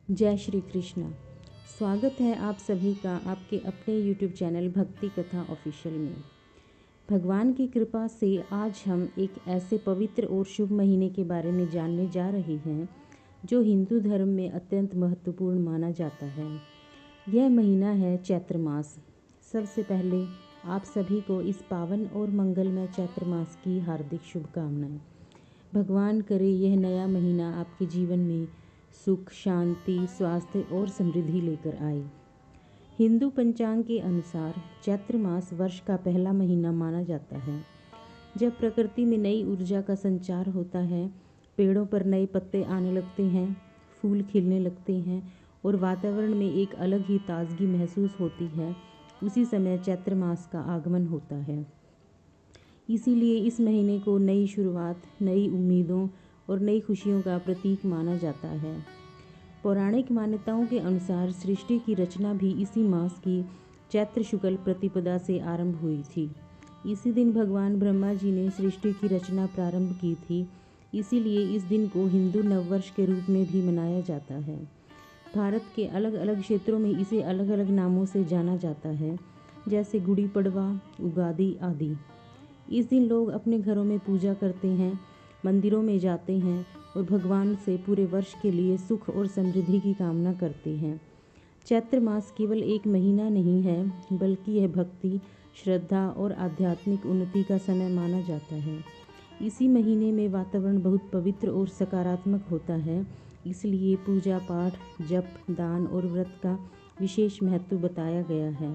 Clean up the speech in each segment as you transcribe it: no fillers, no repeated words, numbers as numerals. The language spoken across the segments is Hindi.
जय श्री कृष्ण। स्वागत है आप सभी का आपके अपने YouTube चैनल भक्ति कथा ऑफिशियल में। भगवान की कृपा से आज हम एक ऐसे पवित्र और शुभ महीने के बारे में जानने जा रहे हैं जो हिंदू धर्म में अत्यंत महत्वपूर्ण माना जाता है। यह महीना है चैत्र मास। सबसे पहले आप सभी को इस पावन और मंगलमय चैत्र मास की हार्दिक शुभकामनाएं। भगवान करे यह नया महीना आपके जीवन में सुख, शांति, स्वास्थ्य और समृद्धि लेकर आए। हिंदू पंचांग के अनुसार चैत्र मास वर्ष का पहला महीना माना जाता है, जब प्रकृति में नई ऊर्जा का संचार होता है, पेड़ों पर नए पत्ते आने लगते हैं, फूल खिलने लगते हैं और वातावरण में एक अलग ही ताजगी महसूस होती है। उसी समय चैत्र मास का आगमन होता है। इसीलिए इस महीने को नई शुरुआत, नई उम्मीदों और नई खुशियों का प्रतीक माना जाता है। पौराणिक मान्यताओं के अनुसार सृष्टि की रचना भी इसी मास की चैत्र शुक्ल प्रतिपदा से आरंभ हुई थी। इसी दिन भगवान ब्रह्मा जी ने सृष्टि की रचना प्रारंभ की थी। इसीलिए इस दिन को हिंदू नववर्ष के रूप में भी मनाया जाता है। भारत के अलग अलग क्षेत्रों में इसे अलग अलग नामों से जाना जाता है, जैसे गुड़ी पड़वा, उगादि आदि। इस दिन लोग अपने घरों में पूजा करते हैं, मंदिरों में जाते हैं और भगवान से पूरे वर्ष के लिए सुख और समृद्धि की कामना करते हैं। चैत्र मास केवल एक महीना नहीं है, बल्कि यह भक्ति, श्रद्धा और आध्यात्मिक उन्नति का समय माना जाता है। इसी महीने में वातावरण बहुत पवित्र और सकारात्मक होता है। इसलिए पूजा पाठ, जप, दान और व्रत का विशेष महत्व बताया गया है।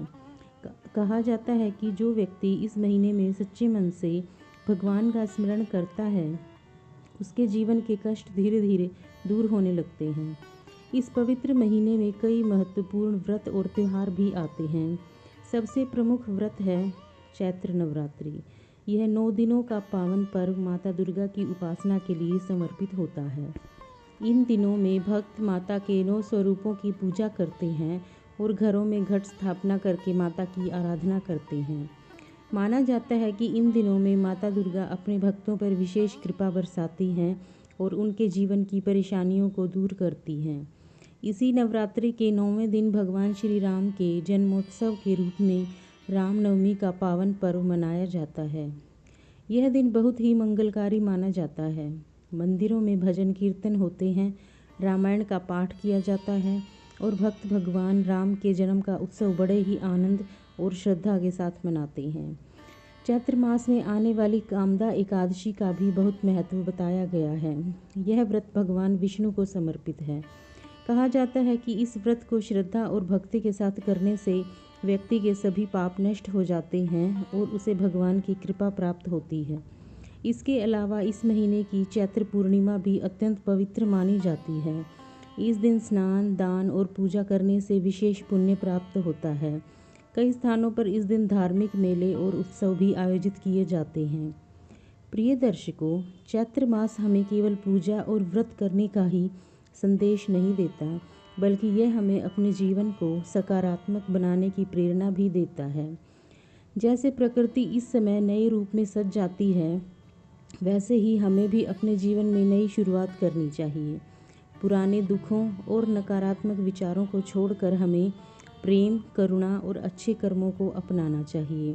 कहा जाता है कि जो व्यक्ति इस महीने में सच्चे मन से भगवान का स्मरण करता है, उसके जीवन के कष्ट धीरे धीरे दूर होने लगते हैं। इस पवित्र महीने में कई महत्वपूर्ण व्रत और त्यौहार भी आते हैं। सबसे प्रमुख व्रत है चैत्र नवरात्रि। यह 9 दिनों का पावन पर्व माता दुर्गा की उपासना के लिए समर्पित होता है। इन दिनों में भक्त माता के 9 स्वरूपों की पूजा करते हैं और घरों में घट स्थापना करके माता की आराधना करते हैं। माना जाता है कि इन दिनों में माता दुर्गा अपने भक्तों पर विशेष कृपा बरसाती हैं और उनके जीवन की परेशानियों को दूर करती हैं। इसी नवरात्रि के 9वें दिन भगवान श्री राम के जन्मोत्सव के रूप में रामनवमी का पावन पर्व मनाया जाता है। यह दिन बहुत ही मंगलकारी माना जाता है। मंदिरों में भजन कीर्तन होते हैं, रामायण का पाठ किया जाता है और भक्त भगवान राम के जन्म का उत्सव बड़े ही आनंद और श्रद्धा के साथ मनाते हैं। चैत्र मास में आने वाली कामदा एकादशी का भी बहुत महत्व बताया गया है। यह व्रत भगवान विष्णु को समर्पित है। कहा जाता है कि इस व्रत को श्रद्धा और भक्ति के साथ करने से व्यक्ति के सभी पाप नष्ट हो जाते हैं और उसे भगवान की कृपा प्राप्त होती है। इसके अलावा इस महीने की चैत्र पूर्णिमा भी अत्यंत पवित्र मानी जाती है। इस दिन स्नान, दान और पूजा करने से विशेष पुण्य प्राप्त होता है। कई स्थानों पर इस दिन धार्मिक मेले और उत्सव भी आयोजित किए जाते हैं। प्रिय दर्शकों, चैत्र मास हमें केवल पूजा और व्रत करने का ही संदेश नहीं देता, बल्कि यह हमें अपने जीवन को सकारात्मक बनाने की प्रेरणा भी देता है। जैसे प्रकृति इस समय नए रूप में सज जाती है, वैसे ही हमें भी अपने जीवन में नई शुरुआत करनी चाहिए। पुराने दुखों और नकारात्मक विचारों को छोड़कर हमें प्रेम, करुणा और अच्छे कर्मों को अपनाना चाहिए।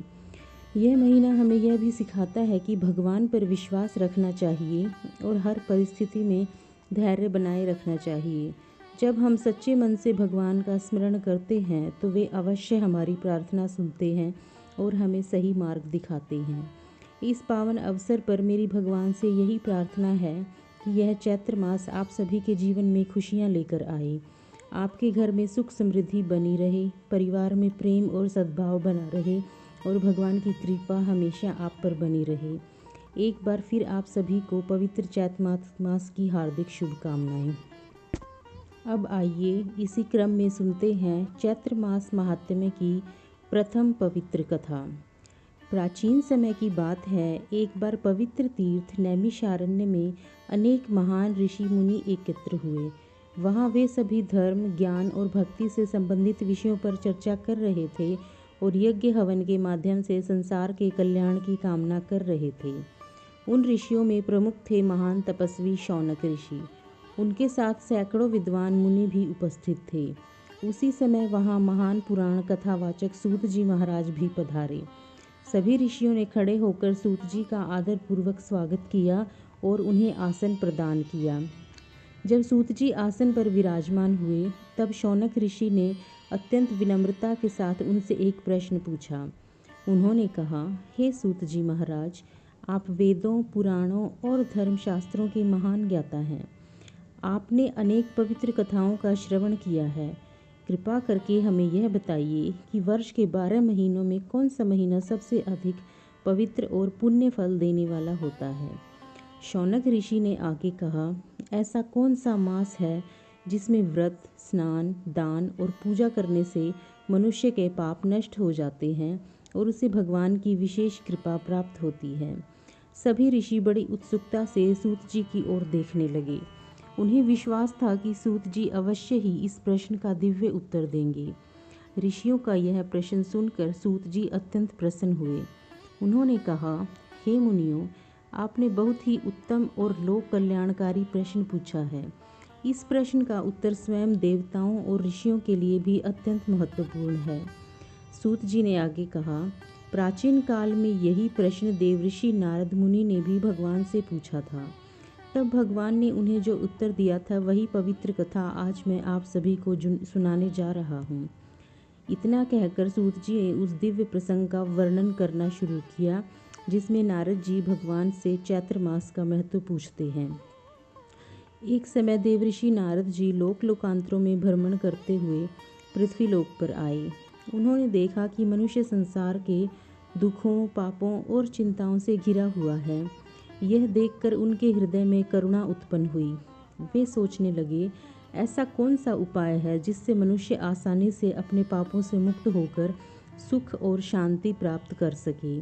यह महीना हमें यह भी सिखाता है कि भगवान पर विश्वास रखना चाहिए और हर परिस्थिति में धैर्य बनाए रखना चाहिए। जब हम सच्चे मन से भगवान का स्मरण करते हैं तो वे अवश्य हमारी प्रार्थना सुनते हैं और हमें सही मार्ग दिखाते हैं। इस पावन अवसर पर मेरी भगवान से यही प्रार्थना है कि यह चैत्र मास आप सभी के जीवन में खुशियाँ लेकर आए। आपके घर में सुख समृद्धि बनी रहे, परिवार में प्रेम और सद्भाव बना रहे और भगवान की कृपा हमेशा आप पर बनी रहे। एक बार फिर आप सभी को पवित्र चैत्र मास की हार्दिक शुभकामनाएं। अब आइए इसी क्रम में सुनते हैं चैत्र मास महात्म्य की प्रथम पवित्र कथा। प्राचीन समय की बात है, एक बार पवित्र तीर्थ नैमिषारण्य में अनेक महान ऋषि मुनि एकत्र हुए। वहाँ वे सभी धर्म, ज्ञान और भक्ति से संबंधित विषयों पर चर्चा कर रहे थे और यज्ञ हवन के माध्यम से संसार के कल्याण की कामना कर रहे थे। उन ऋषियों में प्रमुख थे महान तपस्वी शौनक ऋषि। उनके साथ सैकड़ों विद्वान मुनि भी उपस्थित थे। उसी समय वहाँ महान पुराण कथावाचक सूत जी महाराज भी पधारे। सभी ऋषियों ने खड़े होकर सूत जी का आदरपूर्वक स्वागत किया और उन्हें आसन प्रदान किया। जब सूत जी आसन पर विराजमान हुए तब शौनक ऋषि ने अत्यंत विनम्रता के साथ उनसे एक प्रश्न पूछा। उन्होंने कहा, हे सूत जी महाराज, आप वेदों, पुराणों और धर्मशास्त्रों के महान ज्ञाता हैं। आपने अनेक पवित्र कथाओं का श्रवण किया है। कृपा करके हमें यह बताइए कि वर्ष के 12 महीनों में कौन सा महीना सबसे अधिक पवित्र और पुण्य फल देने वाला होता है। शौनक ऋषि ने आगे कहा, ऐसा कौन सा मास है जिसमें व्रत, स्नान, दान और पूजा करने से मनुष्य के पाप नष्ट हो जाते हैं और उसे भगवान की विशेष कृपा प्राप्त होती है। सभी ऋषि बड़ी उत्सुकता से सूत जी की ओर देखने लगे। उन्हें विश्वास था कि सूत जी अवश्य ही इस प्रश्न का दिव्य उत्तर देंगे। ऋषियों का यह प्रश्न सुनकर सूत जी अत्यंत प्रसन्न हुए। उन्होंने कहा, हे मुनियों, आपने बहुत ही उत्तम और लोक कल्याणकारी प्रश्न पूछा है। इस प्रश्न का उत्तर स्वयं देवताओं और ऋषियों के लिए भी अत्यंत महत्वपूर्ण है। सूत जी ने आगे कहा, प्राचीन काल में यही प्रश्न देवऋषि नारद मुनि ने भी भगवान से पूछा था। तब भगवान ने उन्हें जो उत्तर दिया था वही पवित्र कथा आज मैं आप सभी को सुनाने जा रहा हूँ। इतना कहकर सूत जी ने उस दिव्य प्रसंग का वर्णन करना शुरू किया जिसमें नारद जी भगवान से चैत्र मास का महत्व पूछते हैं। एक समय देवऋषि नारद जी लोकांतरों में भ्रमण करते हुए पृथ्वीलोक पर आए। उन्होंने देखा कि मनुष्य संसार के दुखों, पापों और चिंताओं से घिरा हुआ है। यह देखकर उनके हृदय में करुणा उत्पन्न हुई। वे सोचने लगे, ऐसा कौन सा उपाय है जिससे मनुष्य आसानी से अपने पापों से मुक्त होकर सुख और शांति प्राप्त कर सके।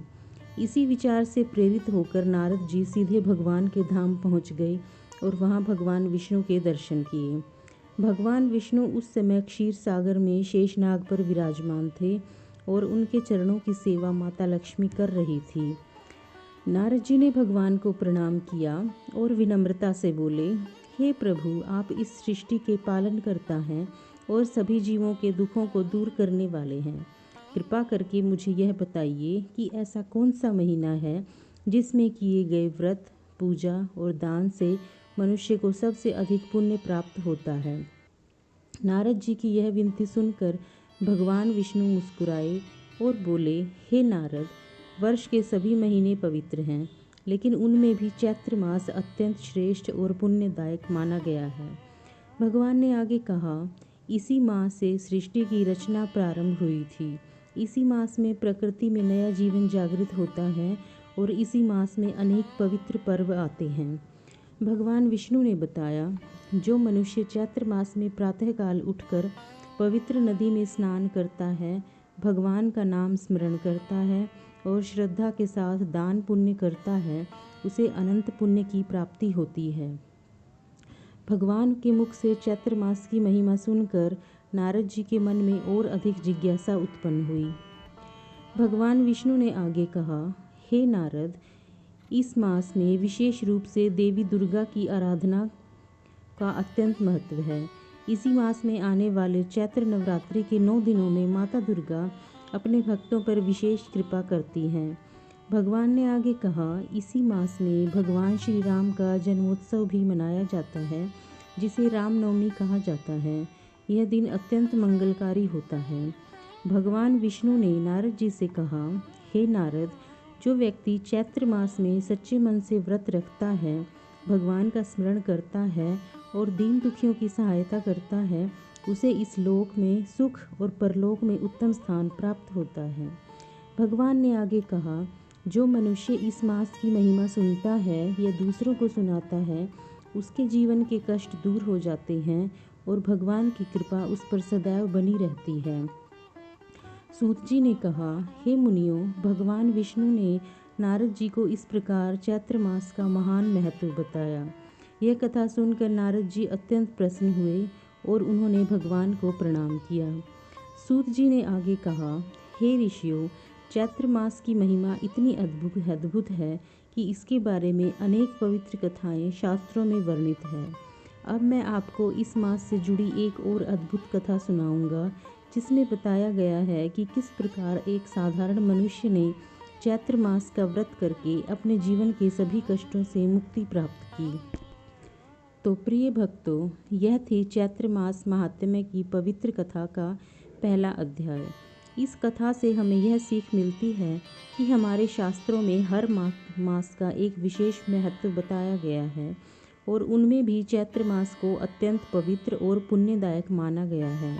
इसी विचार से प्रेरित होकर नारद जी सीधे भगवान के धाम पहुंच गए और वहां भगवान विष्णु के दर्शन किए। भगवान विष्णु उस समय क्षीर सागर में शेषनाग पर विराजमान थे और उनके चरणों की सेवा माता लक्ष्मी कर रही थी। नारद जी ने भगवान को प्रणाम किया और विनम्रता से बोले, हे प्रभु, आप इस सृष्टि के पालन करता हैं और सभी जीवों के दुखों को दूर करने वाले हैं। कृपा करके मुझे यह बताइए कि ऐसा कौन सा महीना है जिसमें किए गए व्रत, पूजा और दान से मनुष्य को सबसे अधिक पुण्य प्राप्त होता है। नारद जी की यह विनती सुनकर भगवान विष्णु मुस्कुराए और बोले, हे नारद, वर्ष के सभी महीने पवित्र हैं, लेकिन उनमें भी चैत्र मास अत्यंत श्रेष्ठ और पुण्यदायक माना गया है। भगवान ने आगे कहा, इसी मास से सृष्टि की रचना प्रारंभ हुई थी। इसी मास में प्रकृति में नया जीवन जागृत होता है और इसी मास में अनेक पवित्र पर्व आते हैं। भगवान विष्णु ने बताया, जो मनुष्य चैत्र मास में प्रातःकाल उठकर पवित्र नदी में स्नान करता है, भगवान का नाम स्मरण करता है और श्रद्धा के साथ दान पुण्य करता है, उसे अनंत पुण्य की प्राप्ति होती है। भगवान के मुख से चैत्र मास की महिमा सुनकर नारद जी के मन में और अधिक जिज्ञासा उत्पन्न हुई। भगवान विष्णु ने आगे कहा, हे नारद, इस मास में विशेष रूप से देवी दुर्गा की आराधना का अत्यंत महत्व है। इसी मास में आने वाले चैत्र नवरात्रि के 9 दिनों में माता दुर्गा अपने भक्तों पर विशेष कृपा करती हैं। भगवान ने आगे कहा, इसी मास में भगवान श्री राम का जन्मोत्सव भी मनाया जाता है, जिसे रामनवमी कहा जाता है। यह दिन अत्यंत मंगलकारी होता है। भगवान विष्णु ने नारद जी से कहा, हे नारद, जो व्यक्ति चैत्र मास में सच्चे मन से व्रत रखता है, भगवान का स्मरण करता है और दीन दुखियों की सहायता करता है, उसे इस लोक में सुख और परलोक में उत्तम स्थान प्राप्त होता है। भगवान ने आगे कहा, जो मनुष्य इस मास की महिमा सुनता है या दूसरों को सुनाता है, उसके जीवन के कष्ट दूर हो जाते हैं और भगवान की कृपा उस पर सदैव बनी रहती है। सूत जी ने कहा, हे मुनियों, भगवान विष्णु ने नारद जी को इस प्रकार चैत्र मास का महान महत्व बताया। यह कथा सुनकर नारद जी अत्यंत प्रसन्न हुए और उन्होंने भगवान को प्रणाम किया। सूत जी ने आगे कहा, हे ऋषियों, चैत्र मास की महिमा इतनी अद्भुत है कि इसके बारे में अनेक पवित्र कथाएं शास्त्रों में वर्णित है। अब मैं आपको इस मास से जुड़ी एक और अद्भुत कथा सुनाऊंगा, जिसमें बताया गया है कि किस प्रकार एक साधारण मनुष्य ने चैत्र मास का व्रत करके अपने जीवन के सभी कष्टों से मुक्ति प्राप्त की। तो प्रिय भक्तों, यह थी चैत्र मास महात्म्य की पवित्र कथा का पहला अध्याय। इस कथा से हमें यह सीख मिलती है कि हमारे शास्त्रों में हर मास का एक विशेष महत्व बताया गया है और उनमें भी चैत्र मास को अत्यंत पवित्र और पुण्यदायक माना गया है।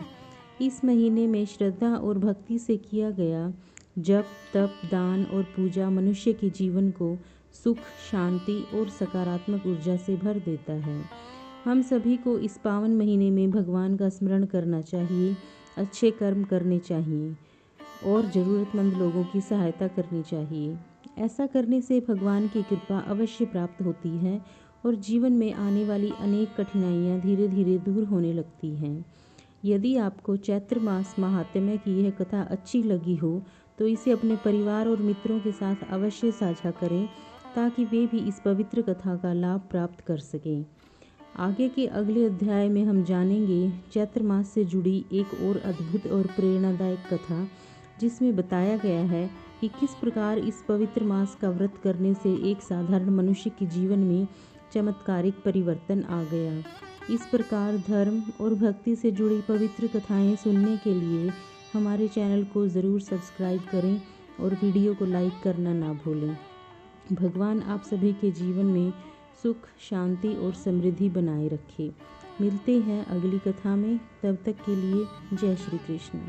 इस महीने में श्रद्धा और भक्ति से किया गया जप, तप, दान और पूजा मनुष्य के जीवन को सुख, शांति और सकारात्मक ऊर्जा से भर देता है। हम सभी को इस पावन महीने में भगवान का स्मरण करना चाहिए, अच्छे कर्म करने चाहिए और ज़रूरतमंद लोगों की सहायता करनी चाहिए। ऐसा करने से भगवान की कृपा अवश्य प्राप्त होती है और जीवन में आने वाली अनेक कठिनाइयाँ धीरे धीरे दूर होने लगती हैं। यदि आपको चैत्र मास महात्म्य की यह कथा अच्छी लगी हो तो इसे अपने परिवार और मित्रों के साथ अवश्य साझा करें, ताकि वे भी इस पवित्र कथा का लाभ प्राप्त कर सकें। आगे के अगले अध्याय में हम जानेंगे चैत्र मास से जुड़ी एक और अद्भुत और प्रेरणादायक कथा, जिसमें बताया गया है कि किस प्रकार इस पवित्र मास का व्रत करने से एक साधारण मनुष्य के जीवन में चमत्कारिक परिवर्तन आ गया। इस प्रकार धर्म और भक्ति से जुड़ी पवित्र कथाएं सुनने के लिए हमारे चैनल को ज़रूर सब्सक्राइब करें और वीडियो को लाइक करना ना भूलें। भगवान आप सभी के जीवन में सुख, शांति और समृद्धि बनाए रखे। मिलते हैं अगली कथा में, तब तक के लिए जय श्री कृष्ण।